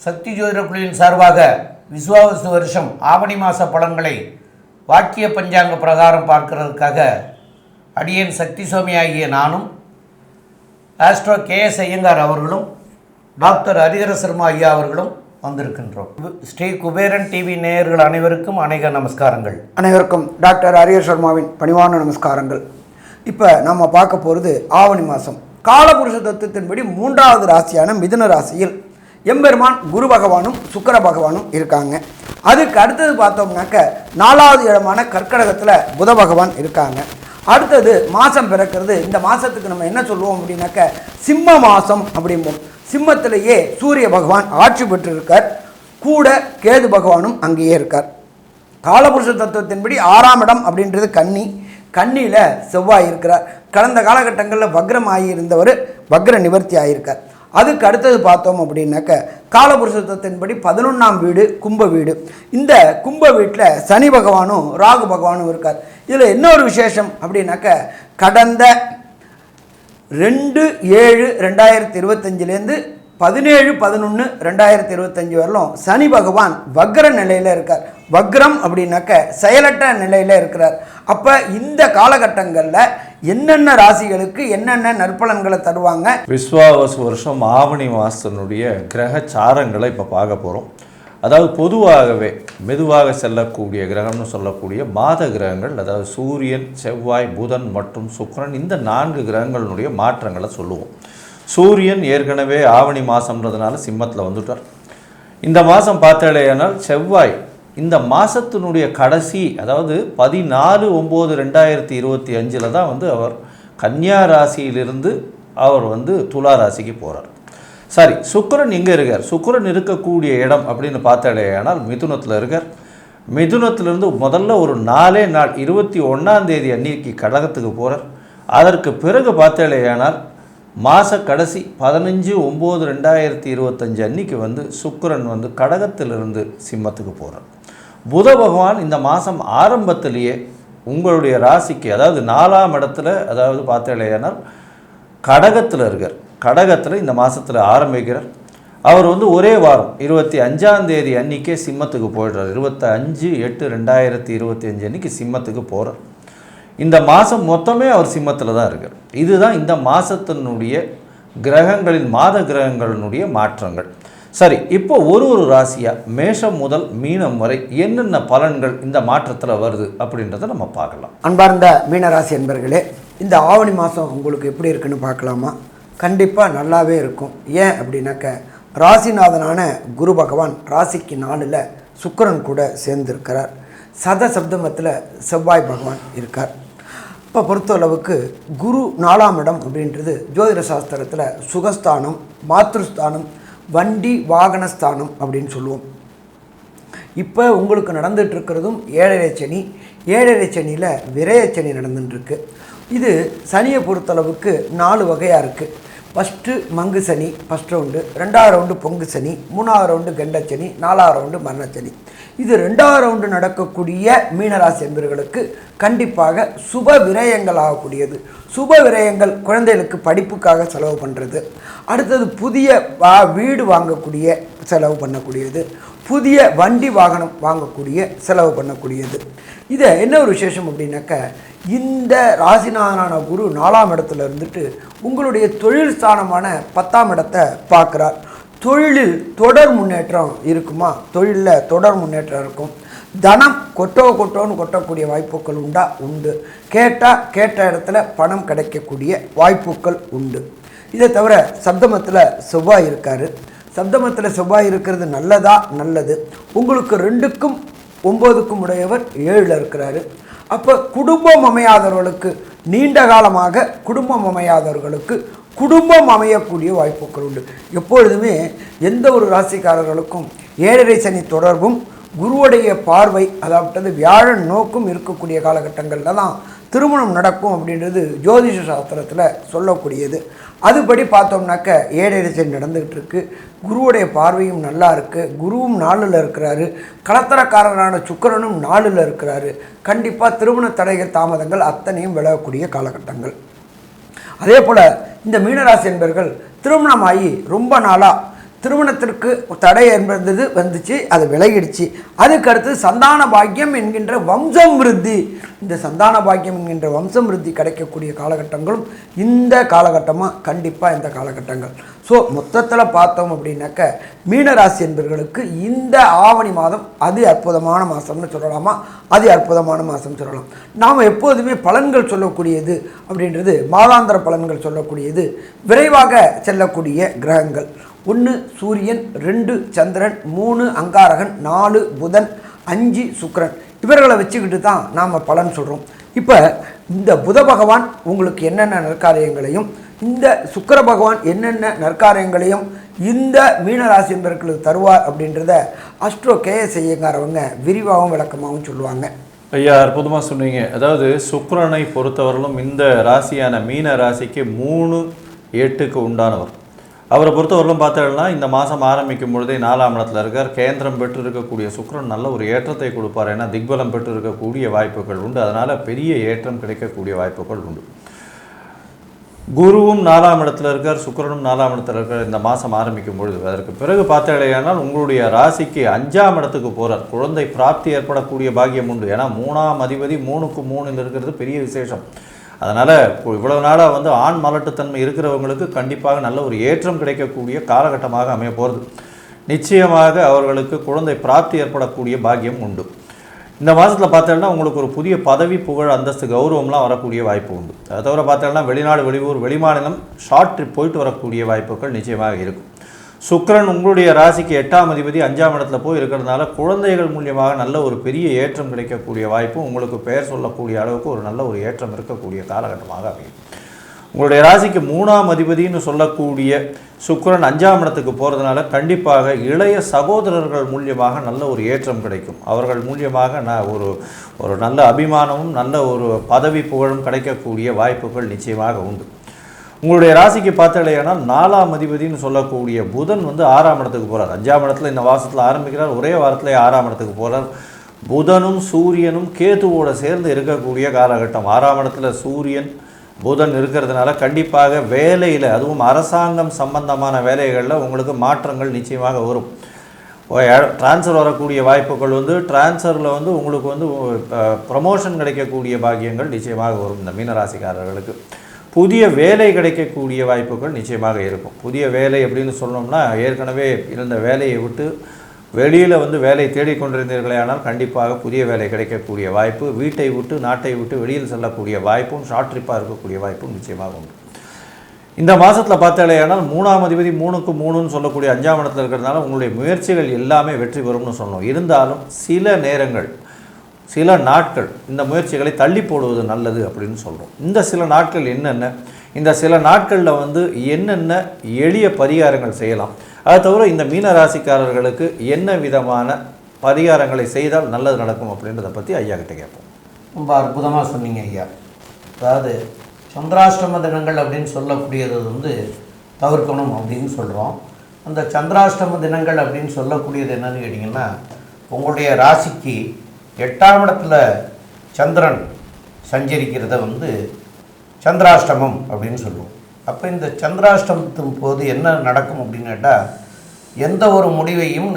சக்தி ஜோதிட குழுவின் சார்பாக விசுவாவசு வருஷம் ஆவணி மாத பலன்களை வாக்கிய பஞ்சாங்க பிரகாரம் பார்க்கிறதுக்காக அடியேன் சக்தி சுவாமி ஆகிய நானும் ஆஸ்ட்ரோ KS ஐயங்கார் அவர்களும் டாக்டர் ஹரிஹர சர்மா ஐயா அவர்களும் வந்திருக்கின்றோம். ஸ்ரீ குபேரன் டிவி நேயர்கள் அனைவருக்கும் அநேக நமஸ்காரங்கள். அனைவருக்கும் டாக்டர் ஹரிஹர சர்மாவின் பணிவான நமஸ்காரங்கள். இப்போ நம்ம பார்க்க போகிறது ஆவணி மாதம் காலபுருஷ தத்துவத்தின்படி 3வது ராசியான மிதுன ராசியில் எம்பெருமான் குரு பகவானும் சுக்கிர பகவானும் இருக்காங்க. அதுக்கு அடுத்தது பார்த்தோம்னாக்க 4வது இடமான கர்க்கடகத்தில் புத பகவான் இருக்காங்க. அடுத்தது மாதம் பிறக்கிறது. இந்த மாதத்துக்கு நம்ம என்ன சொல்லுவோம் அப்படின்னாக்க சிம்ம மாதம் அப்படிம்போம். சிம்மத்திலேயே சூரிய பகவான் ஆட்சி பெற்று இருக்கார், கூட கேது பகவானும் அங்கேயே இருக்கார். காலபுருஷ தத்துவத்தின்படி 6ஆம் இடம் அப்படின்றது கன்னி. கன்னியில் செவ்வாய் இருக்கிறார். கடந்த காலகட்டங்களில் வக்ரம் ஆகியிருந்தவர் வக்ர நிவர்த்தி ஆகியிருக்கார். அதுக்கு அடுத்தது பார்த்தோம் அப்படின்னாக்க காலபுருஷத்தின்படி 11ஆம் வீடு கும்ப வீடு. இந்த கும்ப வீட்டில் சனி பகவானும் ராகு பகவானும் இருக்கார். இதில் என்ன ஒரு விசேஷம் அப்படின்னாக்க கடந்த 2/7/2025 17/11/2025 வரலும் சனி பகவான் வக்ர நிலையில் இருக்கார். வக்ரம் அப்படின்னாக்க செயலற்ற நிலையில் இருக்கிறார். அப்போ இந்த காலகட்டங்களில் என்னென்ன ராசிகளுக்கு என்னென்ன நற்பலன்களை தருவாங்க? விஸ்வாவசு வருஷம் ஆவணி மாதத்தினுடைய கிரக சாரங்களை இப்போ பார்க்க போகிறோம். அதாவது பொதுவாகவே மெதுவாக செல்லக்கூடிய கிரகம்னு சொல்லக்கூடிய மாத கிரகங்கள், அதாவது சூரியன், செவ்வாய், புதன் மற்றும் சுக்கிரன், இந்த 4 கிரகங்களினுடைய மாற்றங்களை சொல்லுவோம். சூரியன் ஏற்கனவே ஆவணி மாதம்ன்றதுனால சிம்மத்தில் வந்துட்டார். இந்த மாதம் பார்த்தாலேயானால் செவ்வாய் இந்த மாதத்தினுடைய கடைசி, அதாவது 14/9/2025 தான் அவர் கன்னியா ராசியிலிருந்து அவர் துலா ராசிக்கு போகிறார். சரி, சுக்கிரன் எங்கே இருக்கார்? சுக்கிரன் இருக்கக்கூடிய இடம் அப்படின்னு பார்த்தாலேயானால் மிதுனத்தில் இருக்கார். மிதுனத்திலிருந்து முதல்ல ஒரு 4 நாள் 21ஆம் தேதி அன்னைக்கு கடகத்துக்கு போகிறார். அதற்கு பிறகு பார்த்தாலேயானால் மாத கடைசி 15/9/2025 அன்னைக்கு சுக்கிரன் கடகத்திலிருந்து சிம்மத்துக்கு போகிறார். புத பகவான் இந்த மாதம் ஆரம்பத்திலேயே உங்களுடைய ராசிக்கு, அதாவது 4ஆம் இடத்துல, அதாவது பார்த்தாலேயானால் கடகத்தில் இருக்கார். கடகத்தில் இந்த மாதத்தில் ஆரம்பிக்கிறார். அவர் ஒரே வாரம் 25ஆம் தேதி அன்றைக்கே சிம்மத்துக்கு போயிடுறார். 25/8/2025 அன்றைக்கி சிம்மத்துக்கு போகிறார். இந்த மாதம் மொத்தமே அவர் சிம்மத்தில் தான் இருக்கார். இதுதான் இந்த மாதத்தினுடைய கிரகங்களின் மாத கிரகங்களினுடைய மாற்றங்கள். சரி, இப்போ ஒரு ராசியாக மேஷம் முதல் மீனம் வரை என்னென்ன பலன்கள் இந்த மாற்றத்தில் வருது அப்படின்றத நம்ம பார்க்கலாம். அன்பார்ந்த மீனராசி என்பர்களே, இந்த ஆவணி மாதம் உங்களுக்கு எப்படி இருக்குன்னு பார்க்கலாமா? கண்டிப்பாக நல்லாவே இருக்கும். ஏன் அப்படின்னாக்க ராசிநாதனான குரு பகவான் ராசிக்கு 4ல் சுக்கிரன் கூட சேர்ந்திருக்கிறார். சப்தமத்தில் செவ்வாய் பகவான் இருக்கார். இப்போ பொறுத்தளவுக்கு குரு 4ஆம் இடம் அப்படின்றது ஜோதிட சாஸ்திரத்தில் சுகஸ்தானம், மாத்ருஸ்தானம், வண்டி வாகனஸ்தானம் அப்படின்னு சொல்லுவோம். இப்போ உங்களுக்கு நடந்துகிட்ருக்கிறதும் 7.5 சனி. 7.5 சனியில் விரயச்சனி நடந்துட்டுருக்கு. இது சனியை பொறுத்தளவுக்கு 4 வகையாக இருக்குது. ஃபஸ்ட்டு மங்கு சனி ஃபஸ்ட் ரவுண்டு, 2வது ரவுண்டு பொங்கு சனி, 3வது ரவுண்டு கண்டச்சனி, 4வது ரவுண்டு மரணச்சனி. இது 2வது ரவுண்டு நடக்கக்கூடிய மீனராசி என்பவர்களுக்கு கண்டிப்பாக சுப விரயங்கள் ஆகக்கூடியது. சுப விரயங்கள் குழந்தைகளுக்கு படிப்புக்காக செலவு பண்ணுறது, அடுத்தது புதிய வீடு வாங்கக்கூடிய செலவு பண்ணக்கூடியது, புதிய வண்டி வாகனம் வாங்கக்கூடிய செலவு பண்ணக்கூடியது. இதை என்ன ஒரு விசேஷம் அப்படின்னாக்க இந்த ராசிநாதனான குரு 4ஆம் இடத்துல இருந்துட்டு உங்களுடைய தொழில் ஸ்தானமான 10ஆம் இடத்தை பார்க்குறார். தொழிலில் தொடர் முன்னேற்றம் இருக்குமா? தொழிலில் தொடர் முன்னேற்றம் இருக்கும். தனம் கொட்டோன்னு கொட்டக்கூடிய வாய்ப்புகள் உண்டு. கேட்ட இடத்துல பணம் கிடைக்கக்கூடிய வாய்ப்புகள் உண்டு. இதை தவிர சப்தமத்தில் செவ்வாய் இருக்கார். சப்தமத்தில் செவ்வாய் இருக்கிறது நல்லது. உங்களுக்கு 2க்கும் 9க்கும் உடையவர் 7ல் இருக்கிறாரு. அப்போ குடும்பம் அமையாதவர்களுக்கு, நீண்ட காலமாக குடும்பம் அமையாதவர்களுக்கு குடும்பம் அமையக்கூடிய வாய்ப்புகள் உண்டு. எப்பொழுதுமே எந்த ஒரு ராசிக்காரர்களுக்கும் 7.5 சனி தொடர்பும் குருவுடைய பார்வை, அதாவது வியாழன் நோக்கும் இருக்கக்கூடிய காலகட்டங்களில் தான் திருமணம் நடக்கும் அப்படின்றது ஜோதிஷ சாஸ்திரத்தில் சொல்லக்கூடியது. அதுபடி பார்த்தோம்னாக்க 7.5 சனி நடந்துகிட்டு இருக்கு. குருவுடைய பார்வையும் நல்லா இருக்குது. குருவும் 4ல் இருக்கிறாரு. கலத்தரக்காரரான சுக்கிரனும் 4ல் இருக்கிறாரு. கண்டிப்பாக திருமண தடைகள் தாமதங்கள் அத்தனையும் விலகக்கூடிய காலகட்டங்கள். அதே போல் இந்த மீனராசி என்பர்கள் திருமணமாகி ரொம்ப நாளாக திருமணத்திற்கு தடை என்பது வந்துச்சு, அது விலகிடுச்சு. அதுக்கடுத்து சந்தான பாக்கியம் என்கின்ற வம்சம் விருத்தி, இந்த சந்தான பாக்கியம் என்கின்ற வம்சம் விருத்தி கிடைக்கக்கூடிய காலகட்டங்களும் இந்த காலகட்டமாக கண்டிப்பாக இந்த காலகட்டங்கள். ஸோ மொத்தத்தில் பார்த்தோம் அப்படின்னாக்க மீனராசி என்பவர்களுக்கு இந்த ஆவணி மாதம் அதி அற்புதமான மாதம்னு சொல்லலாமா, அதி அற்புதமான மாதம் சொல்லலாம். நாம் எப்போதுமே பலன்கள் சொல்லக்கூடியது அப்படின்றது மாதாந்திர பலன்கள் சொல்லக்கூடியது விரைவாக செல்லக்கூடிய கிரகங்கள். 1 சூரியன், 2 சந்திரன், 3 அங்காரகன், 4 புதன், 5 சுக்கிரன், இவர்களை வச்சுக்கிட்டு தான் நாம் பலன் சொல்கிறோம். இப்போ இந்த புத பகவான் உங்களுக்கு என்னென்ன நற்காரியங்களையும், இந்த சுக்கிர பகவான் என்னென்ன நற்காரியங்களையும் இந்த மீனராசி என்பவர்களுக்கு தருவார் அப்படின்றத அஸ்ட்ரோ கேஎஸ் ஐயங்காரவங்க விரிவாகவும் விளக்கமாகவும் சொல்லுவாங்க. ஐயா, அற்புதமாக சொன்னீங்க. அதாவது சுக்கிரனை பொறுத்தவரையிலும் இந்த ராசியான மீன ராசிக்கு 3/8க்கு உண்டானவர். அவரை பொறுத்தவரையிலும் பார்த்தோம்னா இந்த மாதம் ஆரம்பிக்கும் பொழுதே 4ஆம் இடத்துல இருக்கார். கேந்திரம் பெற்று இருக்கக்கூடிய சுக்கிரன் நல்ல ஒரு ஏற்றத்தை கொடுப்பார். ஏன்னா திக்பலம் பெற்று இருக்கக்கூடிய வாய்ப்புகள் உண்டு. அதனால் பெரிய ஏற்றம் கிடைக்கக்கூடிய வாய்ப்புகள் உண்டு. குருவும் 4ஆம் இடத்துல இருக்கார், சுக்கிரனும் 4ஆம் இடத்துல இருக்கார் இந்த மாதம் ஆரம்பிக்கும் பொழுது. அதற்கு பிறகு பார்த்தீங்கன்னா உங்களுடைய ராசிக்கு 5ஆம் இடத்துக்கு போகிறார். குழந்தை பிராப்தி ஏற்படக்கூடிய பாக்கியம் உண்டு. ஏன்னா 3ஆம் அதிபதி 3க்கு 3 இருக்கிறது பெரிய விசேஷம். அதனால் இவ்வளவு நாளாக ஆண் மலட்டுத்தன்மை இருக்கிறவங்களுக்கு கண்டிப்பாக நல்ல ஒரு ஏற்றம் கிடைக்கக்கூடிய காலகட்டமாக அமைய போகிறது. நிச்சயமாக அவர்களுக்கு குழந்தை பிராப்தி ஏற்படக்கூடிய பாக்கியம் உண்டு. இந்த மாதத்தில் பார்த்தோம்னா உங்களுக்கு ஒரு புதிய பதவி, புகழ், அந்தஸ்து, கௌரவம்லாம் வரக்கூடிய வாய்ப்பு உண்டு. அதை தவிர பார்த்தோம்னா வெளிநாடு, வெளியூர், வெளிமாநிலம் ஷார்ட் ட்ரிப் போயிட்டு வரக்கூடிய வாய்ப்புகள் நிச்சயமாக இருக்கும். சுக்கிரன் உங்களுடைய ராசிக்கு 8ஆம் அதிபதி 5ஆம் இடத்துல போய் இருக்கிறதுனால குழந்தைகள் மூலியமாக நல்ல ஒரு பெரிய ஏற்றம் கிடைக்கக்கூடிய வாய்ப்பும், உங்களுக்கு பெயர் சொல்லக்கூடிய அளவுக்கு ஒரு நல்ல ஒரு ஏற்றம் இருக்கக்கூடிய காலகட்டமாக அமையும். உங்களுடைய ராசிக்கு 3ஆம் அதிபதினு சொல்லக்கூடிய சுக்கிரன் 5ஆம் இடத்துக்கு போகிறதுனால கண்டிப்பாக இளைய சகோதரர்கள் மூலியமாக நல்ல ஒரு ஏற்றம் கிடைக்கும். அவர்கள் மூலியமாக ஒரு நல்ல அபிமானமும் நல்ல ஒரு பதவி புகழும் கிடைக்கக்கூடிய வாய்ப்புகள் நிச்சயமாக உண்டு. உங்களுடைய ராசிக்கு பார்த்தீங்கன்னா 4ஆம் அதிபதினு சொல்லக்கூடிய புதன் 6ஆம் இடத்துக்கு போகிறார். 5ஆம் இடத்துல இந்த மாதத்தில் ஆரம்பிக்கிறார், ஒரே வாரத்தில் 6ஆம் இடத்துக்கு போகிறார். புதனும் சூரியனும் கேதுவோடு சேர்ந்து இருக்கக்கூடிய காலகட்டம். 6ஆம் இடத்துல சூரியன் புதன் இருக்கிறதுனால கண்டிப்பாக வேலையில், அதுவும் அரசாங்கம் சம்பந்தமான வேலைகளில் உங்களுக்கு மாற்றங்கள் நிச்சயமாக வரும். டிரான்ஸ்ஃபர் வரக்கூடிய வாய்ப்புகள் டிரான்ஸ்ஃபரில் உங்களுக்கு ப்ரமோஷன் கிடைக்கக்கூடிய பாக்கியங்கள் நிச்சயமாக வரும். இந்த மீனராசிக்காரர்களுக்கு புதிய வேலை கிடைக்கக்கூடிய வாய்ப்புகள் நிச்சயமாக இருக்கும். புதிய வேலை அப்படின்னு சொன்னோம்னா ஏற்கனவே இருந்த வேலையை விட்டு வெளியில் வேலை தேடிக்கொண்டிருந்தீர்களே ஆனால் கண்டிப்பாக புதிய வேலை கிடைக்கக்கூடிய வாய்ப்பு, வீட்டை விட்டு நாட்டை விட்டு வெளியில் செல்லக்கூடிய வாய்ப்பும், ஷார்ட் ட்ரிப்பாக இருக்கக்கூடிய வாய்ப்பும் நிச்சயமாக உண்டு. இந்த மாதத்தில் பார்த்தாலேயானால் 3ஆம் அதிபதி 3க்கு 3ன்னு சொல்லக்கூடிய 5ஆம் இடத்துல இருக்கிறதுனால உங்களுடைய முயற்சிகள் எல்லாமே வெற்றி பெறும்னு சொன்னோம். இருந்தாலும் சில நேரங்கள், சில நாட்கள் இந்த முயற்சிகளை தள்ளி போடுவது நல்லது அப்படின்னு சொல்கிறோம். இந்த சில நாட்கள் என்னென்ன, இந்த சில நாட்களில் என்னென்ன எளிய பரிகாரங்கள் செய்யலாம், அதை தவிர இந்த மீன ராசிக்காரர்களுக்கு என்ன விதமான பரிகாரங்களை செய்தால் நல்லது நடக்கும் அப்படின்றத பற்றி ஐயா கிட்ட கேட்போம். ரொம்ப அற்புதமாக சொன்னீங்க ஐயா. அதாவது சந்திராஷ்டம தினங்கள் அப்படின்னு சொல்லக்கூடியது தவிர்க்கணும் அப்படின்னு சொல்கிறோம். அந்த சந்திராஷ்டம தினங்கள் அப்படின்னு சொல்லக்கூடியது என்னன்னு கேட்டிங்கன்னா, உங்களுடைய ராசிக்கு 8ஆம் இடத்துல சந்திரன் சஞ்சரிக்கிறத சந்திராஷ்டமம் அப்படின்னு சொல்லுவோம். அப்போ இந்த சந்திராஷ்டமத்தின் போது என்ன நடக்கும் அப்படின்னு கேட்டால், எந்த ஒரு முடிவையும்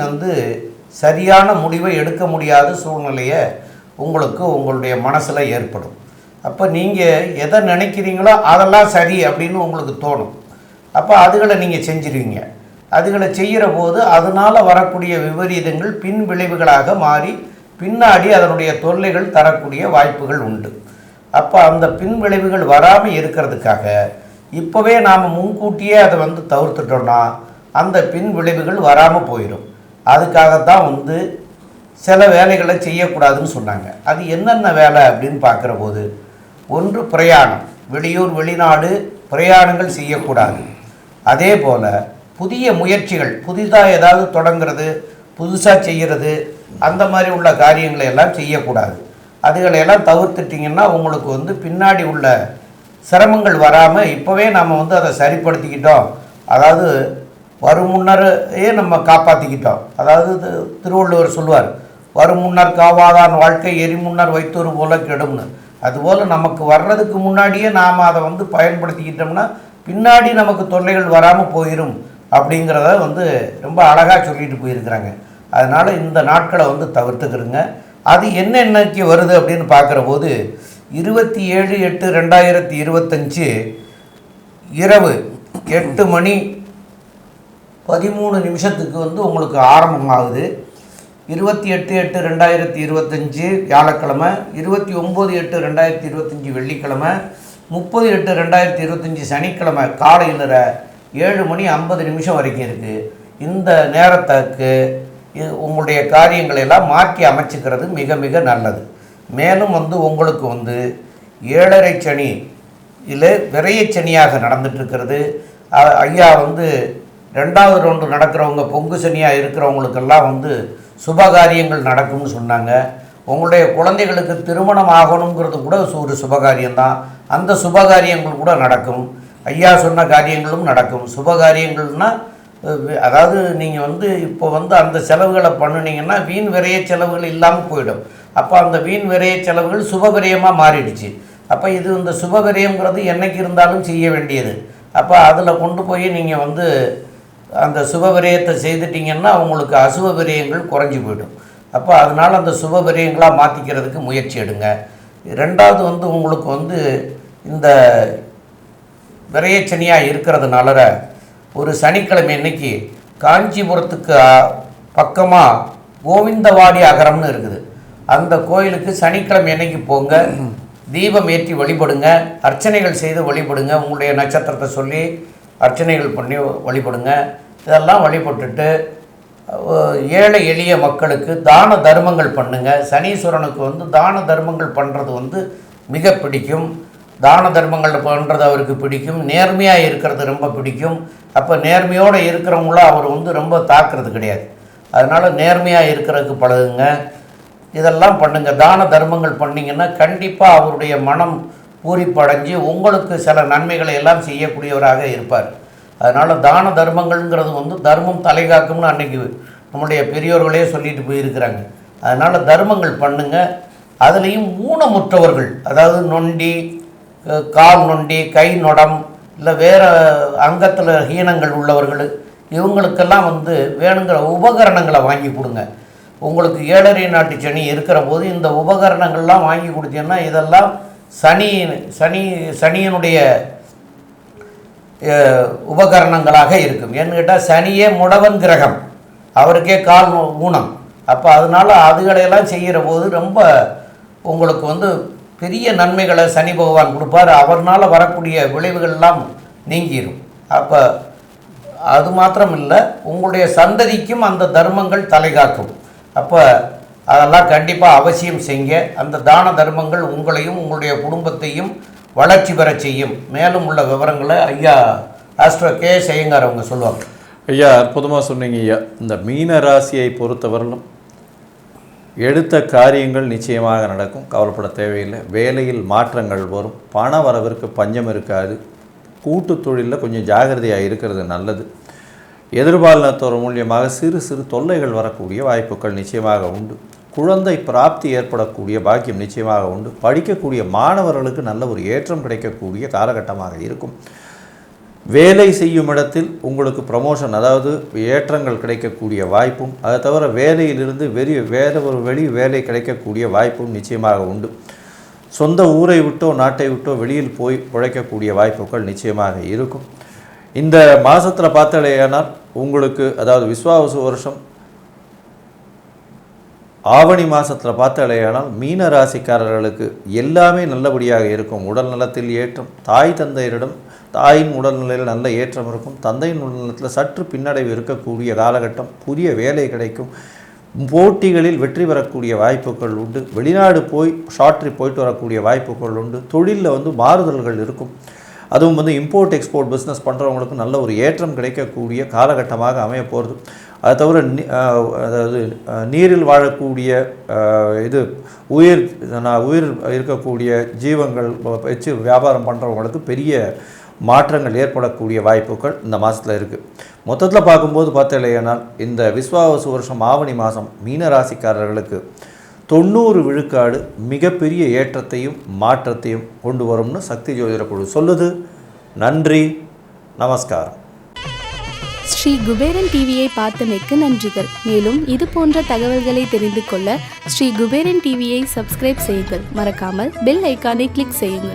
சரியான முடிவை எடுக்க முடியாத சூழ்நிலையை உங்களுக்கு உங்களுடைய மனசில் ஏற்படும். அப்போ நீங்கள் எதை நினைக்கிறீங்களோ அதெல்லாம் சரி அப்படின்னு உங்களுக்கு தோணும். அப்போ அதுகளை நீங்கள் செஞ்சிருவீங்க. அதுகளை செய்கிற போது அதனால் வரக்கூடிய விபரீதங்கள் பின் விளைவுகளாக மாறி பின்னாடி அதனுடைய தொல்லைகள் தரக்கூடிய வாய்ப்புகள் உண்டு. அப்போ அந்த பின் விளைவுகள் வராமல் இருக்கிறதுக்காக இப்போவே நாம் முன்கூட்டியே அதை தவிர்த்துட்டோம்னா அந்த பின் விளைவுகள் வராமல் போயிடும். அதுக்காகத்தான் சில வேலைகளை செய்யக்கூடாதுன்னு சொன்னாங்க. அது என்னென்ன வேலை அப்படின்னு பார்க்குற போது, ஒன்று பிரயாணம், வெளியூர் வெளிநாடு பிரயாணங்கள் செய்யக்கூடாது. அதே போல் புதிய முயற்சிகள், புதிதாக ஏதாவது தொடங்கிறது, புதுசாக செய்கிறது, அந்த மாதிரி உள்ள காரியங்களை எல்லாம் செய்யக்கூடாது. அதுகளையெல்லாம் தவிர்த்துட்டிங்கன்னா உங்களுக்கு பின்னாடி உள்ள சிரமங்கள் வராமல் இப்போவே நம்ம அதை சரிப்படுத்திக்கிட்டோம், அதாவது வரும் முன்னரே நம்ம காப்பாற்றிக்கிட்டோம். அதாவது திருவள்ளுவர் சொல்லுவார், வரும் முன்னர் காவாதான் வாழ்க்கை எரி முன்னர் வைத்தொரு போல கெடும்னு. அதுபோல் நமக்கு வர்றதுக்கு முன்னாடியே நாம் அதை வந்து பயன்படுத்திக்கிட்டோம்னா பின்னாடி நமக்கு தொல்லைகள் வராமல் போயிடும் அப்படிங்கிறத வந்து ரொம்ப அழகாக சொல்லிட்டு போயிருக்கிறாங்க. அதனால் இந்த நாட்களை வந்து தவிர்த்துக்கிறங்க. அது என்னென்னக்கு வருது அப்படின்னு பார்க்குற போது 27/8/2025 இரவு 8 மணி 13 நிமிஷத்துக்கு வந்து உங்களுக்கு ஆரம்பமாகுது. 28/8/2025 வியாழக்கிழமை, 29/8/2025 வெள்ளிக்கிழமை, 30/8/2025 சனிக்கிழமை காலையில் 7 மணி 50 நிமிஷம் வரைக்கும் இருக்குது. இந்த நேரத்துக்கு உங்களுடைய காரியங்களை எல்லாம் மாற்றி அமைச்சிக்கிறது மிக மிக நல்லது. மேலும் வந்து உங்களுக்கு வந்து 7.5 சனி இல்லை விரையச்சனியாக நடந்துட்டுருக்கிறது. ஐயா வந்து 2வது ரவுண்டு நடக்கிறவங்க பொங்கு சனியாக இருக்கிறவங்களுக்கெல்லாம் வந்து சுபகாரியங்கள் நடக்கும்னு சொன்னாங்க. உங்களுடைய குழந்தைகளுக்கு திருமணம் ஆகணுங்கிறது கூட ஒரு சுபகாரியம்தான். அந்த சுபகாரியங்கள் கூட நடக்கும். ஐயா சொன்ன காரியங்களும் நடக்கும். சுபகாரியங்கள்னால் அதாவது நீங்கள் வந்து இப்போ வந்து அந்த செலவுகளை பண்ணினீங்கன்னா வீண் விரைய செலவுகள் இல்லாமல் போயிடும். அப்போ அந்த வீண் விரைய செலவுகள் சுபவிரயமாக மாறிடுச்சு. அப்போ இது இந்த சுபவிரயங்கிறது என்றைக்கு இருந்தாலும் செய்ய வேண்டியது. அப்போ அதில் கொண்டு போய் நீங்கள் வந்து அந்த சுபவிரயத்தை செய்துட்டிங்கன்னா உங்களுக்கு அசுப விரயங்கள் குறைஞ்சி போயிடும். அப்போ அதனால் அந்த சுப விரயங்களாக மாற்றிக்கிறதுக்கு முயற்சி எடுங்க. 2வது வந்து உங்களுக்கு வந்து இந்த விரையச்சனியாக இருக்கிறதுனால ஒரு சனிக்கிழமை அன்னைக்கு காஞ்சிபுரத்துக்கு பக்கமாக கோவிந்தவாடி அகரம்னு இருக்குது. அந்த கோயிலுக்கு சனிக்கிழமை அன்னைக்கு போங்க, தீபம் ஏற்றி வழிபடுங்க, அர்ச்சனைகள் செய்து வழிபடுங்க. உங்களுடைய நட்சத்திரத்தை சொல்லி அர்ச்சனைகள் பண்ணி வழிபடுங்க. இதெல்லாம் வழிபட்டுட்டு ஏழை எளிய மக்களுக்கு தான தர்மங்கள் பண்ணுங்கள். சனீஸ்வரனுக்கு வந்து தான தர்மங்கள் பண்ணுறது வந்து மிக பிடிக்கும். தான தர்மங்கள் பண்ணுறது அவருக்கு பிடிக்கும். நேர்மையாக இருக்கிறது ரொம்ப பிடிக்கும். அப்போ நேர்மையோடு இருக்கிறவங்கள அவர் வந்து ரொம்ப தாக்குறது கிடையாது. அதனால் நேர்மையாக இருக்கிறதுக்கு பழகுங்க. இதெல்லாம் பண்ணுங்கள். தான தர்மங்கள் பண்ணிங்கன்னா கண்டிப்பாக அவருடைய மனம் பூரிப்படைஞ்சு உங்களுக்கு சில நன்மைகளை எல்லாம் செய்யக்கூடியவராக இருப்பார். அதனால் தான தர்மங்கள்ங்கிறது வந்து தர்மம் தலைகாக்கும்னு அன்றைக்கி நம்முடைய பெரியோர்களே சொல்லிட்டு போயிருக்கிறாங்க. அதனால் தர்மங்கள் பண்ணுங்கள். அதுலேயும் ஊனமுற்றவர்கள், அதாவது நொண்டி, கால் நொண்டி, கை நொடம், இல்லை வேறு அங்கத்தில் ஹீனங்கள் உள்ளவர்கள், இவங்களுக்கெல்லாம் வந்து வேணுங்கிற உபகரணங்களை வாங்கி கொடுங்க. உங்களுக்கு 7.5 நாட்டு சனி இருக்கிற போது இந்த உபகரணங்கள்லாம் வாங்கி கொடுத்தீங்கன்னா இதெல்லாம் சனியினுடைய உபகரணங்களாக இருக்கும். ஏன்னு கேட்டால் சனியே முடவன் கிரகம், அவருக்கே கால் ஊனம். அப்போ அதனால் அதுகளையெல்லாம் செய்கிற போது ரொம்ப உங்களுக்கு வந்து பெரிய நன்மைகளை சனி பகவான் கொடுப்பார். அவர்னால் வரக்கூடிய விளைவுகள்லாம் நீங்கிடும். அப்போ அது மாத்திரம் இல்லை, உங்களுடைய சந்ததிக்கும் அந்த தர்மங்கள் தலைகாக்கும். அப்போ அதெல்லாம் கண்டிப்பாக அவசியம் செய்யுங்க. அந்த தான தர்மங்கள் உங்களையும் உங்களுடைய குடும்பத்தையும் வளர்ச்சி பெற செய்யும். மேலும் உள்ள விவரங்களை ஐயா ஆஸ்ட்ரோ கே செய்யுங்கார் அவங்க சொல்லுவாங்க. ஐயா அற்புதமாக சொன்னீங்க ஐயா. இந்த மீன ராசியை பொறுத்தவரையிலும் எடுத்த காரியங்கள் நிச்சயமாக நடக்கும், கவலைப்பட தேவையில்லை. வேலையில் மாற்றங்கள் வரும், பண வரவிற்கு பஞ்சம் இருக்காது. கூட்டு தொழிலில் கொஞ்சம் ஜாகிரதையாக இருக்கிறது நல்லது. எதிர்பாலினத்தோர் மூலியமாக சிறு சிறு தொல்லைகள் வரக்கூடிய வாய்ப்புகள் நிச்சயமாக உண்டு. குழந்தை பிராப்தி ஏற்படக்கூடிய பாக்கியம் நிச்சயமாக உண்டு. படிக்கக்கூடிய மாணவர்களுக்கு நல்ல ஒரு ஏற்றம் கிடைக்கக்கூடிய காலகட்டமாக இருக்கும். வேலை செய்யும் இடத்தில் உங்களுக்கு ப்ரமோஷன், அதாவது ஏற்றங்கள் கிடைக்கக்கூடிய வாய்ப்பும், அதை தவிர வேலையிலிருந்து வேறு ஒரு வேலை கிடைக்கக்கூடிய வாய்ப்பும் நிச்சயமாக உண்டு. சொந்த ஊரை விட்டோ நாட்டை விட்டோ வெளியில் போய் உழைக்கக்கூடிய வாய்ப்புகள் நிச்சயமாக இருக்கும். இந்த மாதத்தில் பார்த்தாலேயானால் உங்களுக்கு, அதாவது விஸ்வாவசு வருஷம் ஆவணி மாதத்தில் பார்த்தாலேயானால் மீன ராசிக்காரர்களுக்கு எல்லாமே நல்லபடியாக இருக்கும். உடல் நலத்தில் ஏற்றம், தாய் தந்தையரிடம் தாயின் உடல்நிலையில் நல்ல ஏற்றம் இருக்கும். தந்தையின் உடல்நலத்தில் சற்று பின்னடைவு இருக்கக்கூடிய காலகட்டம். புதிய வேலை கிடைக்கும். போட்டிகளில் வெற்றி பெறக்கூடிய வாய்ப்புகள் உண்டு. வெளிநாடு போய் ஷார்ட் ட்ரிப் போயிட்டு வரக்கூடிய வாய்ப்புகள் உண்டு. தொழிலில் வந்து மாறுதல்கள் இருக்கும். அதுவும் வந்து இம்போர்ட் எக்ஸ்போர்ட் பிஸ்னஸ் பண்ணுறவங்களுக்கு நல்ல ஒரு ஏற்றம் கிடைக்கக்கூடிய காலகட்டமாக அமைய போகிறது. அது தவிர அதாவது நீரில் வாழக்கூடிய உயிர் இருக்கக்கூடிய ஜீவங்கள் வச்சு வியாபாரம் பண்ணுறவங்களுக்கு பெரிய மாற்றங்கள் ஏற்படக்கூடிய வாய்ப்புகள் இந்த மாதத்தில் இருக்குது. மொத்தத்தில் பார்க்கும்போது பார்த்தீங்கன்னா இந்த விஸ்வாவசு வருஷம் ஆவணி மாதம் மீன ராசிக்காரர்களுக்கு 90 விழுக்காடு மிகப்பெரிய ஏற்றத்தையும் மாற்றத்தையும் கொண்டு வரும்னு சக்தி ஜோதிட குழு சொல்லுது. நன்றி, நமஸ்காரம். ஸ்ரீ குபேரன் டிவியை பார்த்தமைக்கு நன்றிகள். மேலும் இது போன்ற தகவல்களை தெரிந்து கொள்ள ஸ்ரீ குபேரன் டிவியை சப்ஸ்கிரைப் செய்யுங்கள். மறக்காமல் பெல் ஐக்கானை கிளிக் செய்யுங்கள்.